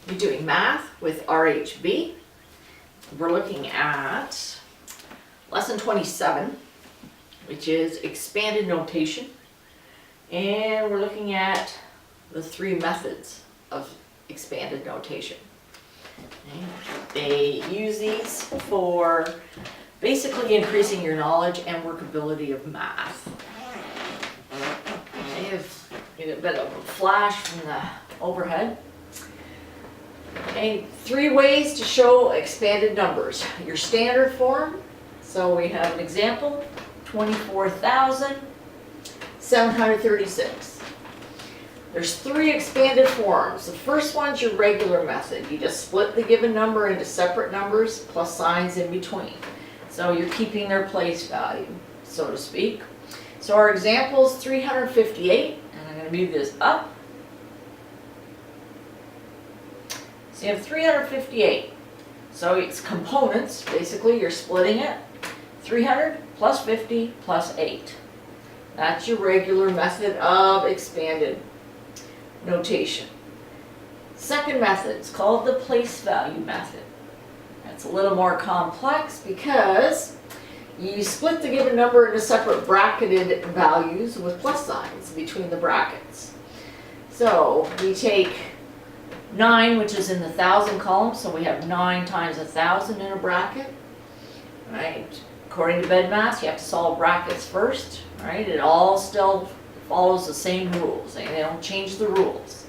You're doing math with RHB. We're looking at lesson 27, which is expanded notation. And we're looking at the three methods of expanded notation. They use these for basically increasing your knowledge and workability of math. Get a bit of a flash from the overhead. Okay, three ways to show expanded numbers. Your standard form. So we have an example, 24,736. There's three expanded forms. The first one's your regular method. You just split the given number into separate numbers plus signs in between. So you're keeping their place value, so to speak. So our example is 358, and I'm going to move this up. So you have 358. So it's components, basically you're splitting it. 300 plus 50 plus 8. That's your regular method of expanded notation. Second method is called the place value method. That's a little more complex because you split the given number into separate bracketed values with plus signs between the brackets. So we take 9, which is in the thousand column, so we have 9 times 1,000 in a bracket. Right? According to BEDMAS, you have to solve brackets first. Right? It all still follows the same rules. They don't change the rules.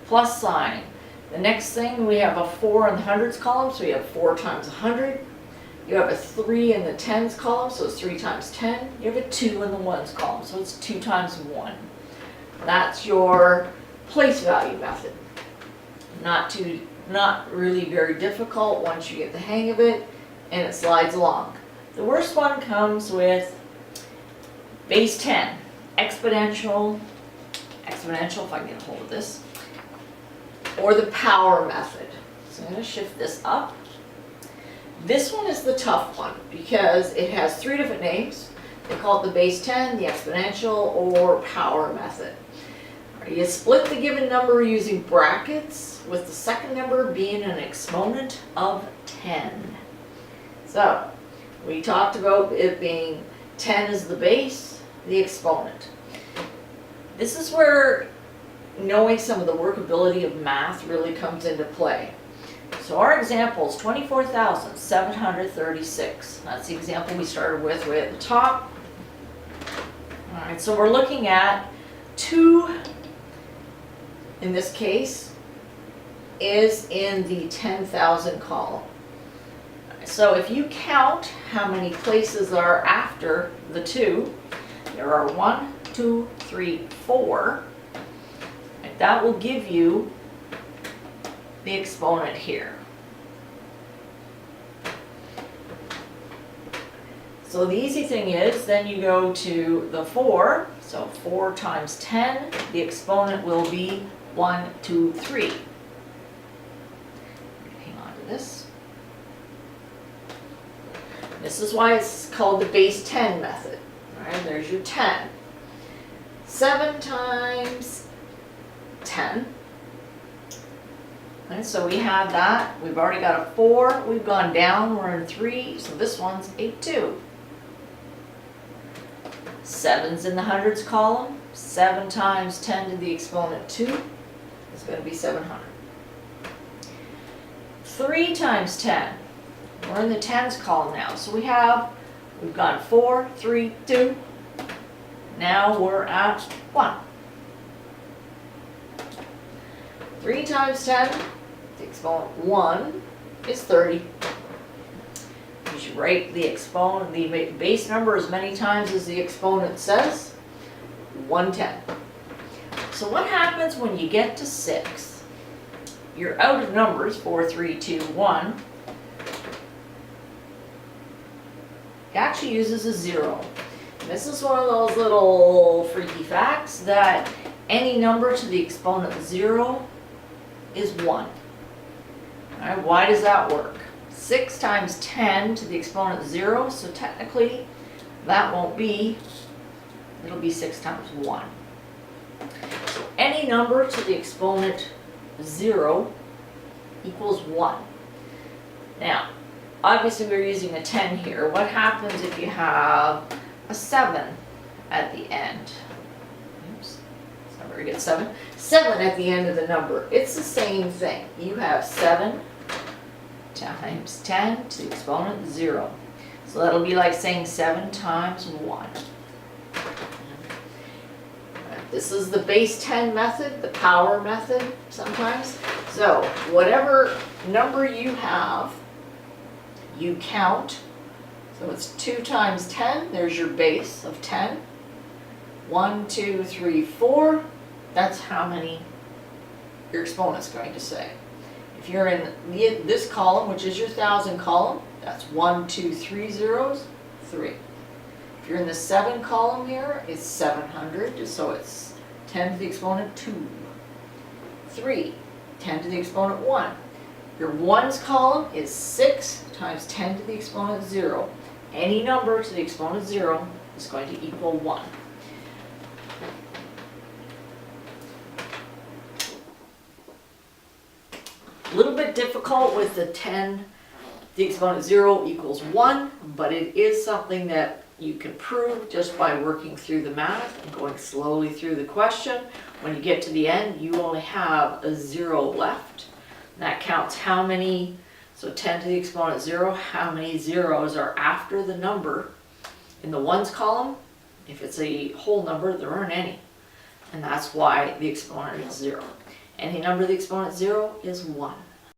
Plus sign. The next thing, we have a 4 in the hundreds column, so we have 4 times 100. You have a 3 in the tens column, so it's 3 times 10. You have a 2 in the ones column, so it's 2 times 1. That's your place value method. Not really very difficult once you get the hang of it, and it slides along. The worst one comes with base 10, exponential, if I can get a hold of this, or the power method. So I'm going to shift this up. This one is the tough one because it has 3 different names. They call it the base 10, the exponential, or power method. You split the given number using brackets, with the second number being an exponent of 10. So, we talked about it being 10 is the base, the exponent. This is where knowing some of the workability of math really comes into play. So our example is 24,736. That's the example we started with right at the top. Alright, so we're looking at 2, in this case, is in the 10,000 column. So if you count how many places are after the 2, there are 1, 2, 3, 4. And that will give you the exponent here. So the easy thing is, then you go to the 4. So 4 times 10, the exponent will be 1, 2, 3. Hang on to this. This is why it's called the base 10 method. All right, there's your 10. 7 times 10. And so we have that. We've already got a 4. We've gone down. We're in 3. So this one's a 2. 7's in the hundreds column. 7 times 10 to the exponent 2 is going to be 700. 3 times 10. We're in the tens column now. So we've gone 4, 3, 2. Now we're at 1. 3 times 10, the exponent 1 is 30. You should write the exponent, the base number as many times as the exponent says, 110. So what happens when you get to 6? You're out of numbers, 4, 3, 2, 1. It actually uses a 0. And this is one of those little freaky facts that any number to the exponent 0 is 1. All right, why does that work? 6 times 10 to the exponent 0, so technically that won't be, it'll be 6 times 1. So any number to the exponent 0 equals 1. Now, obviously we're using a 10 here. What happens if you have a 7 at the end? Oops, it's not very good. 7 at the end of the number. It's the same thing. You have 7 times 10 to the exponent 0. So that'll be like saying 7 times 1. This is the base 10 method, the power method sometimes. So whatever number you have, you count. So it's 2 times 10, there's your base of 10. 1, 2, 3, 4, that's how many your exponent's going to say. If you're in this column, which is your 1,000 column, that's 1, 2, 3 zeros, 3. If you're in the 7 column here, it's 700, so it's 10 to the exponent 2. 3, 10 to the exponent 1. Your ones column is 6 times 10 to the exponent 0. Any number to the exponent 0 is going to equal 1. A little bit difficult with the 10, the exponent 0 equals 1, but it is something that you can prove just by working through the math and going slowly through the question. When you get to the end, you only have a 0 left. And that counts how many, so 10 to the exponent 0, how many zeros are after the number. In the ones column, if it's a whole number, there aren't any. And that's why the exponent is 0. Any number the exponent 0 is 1.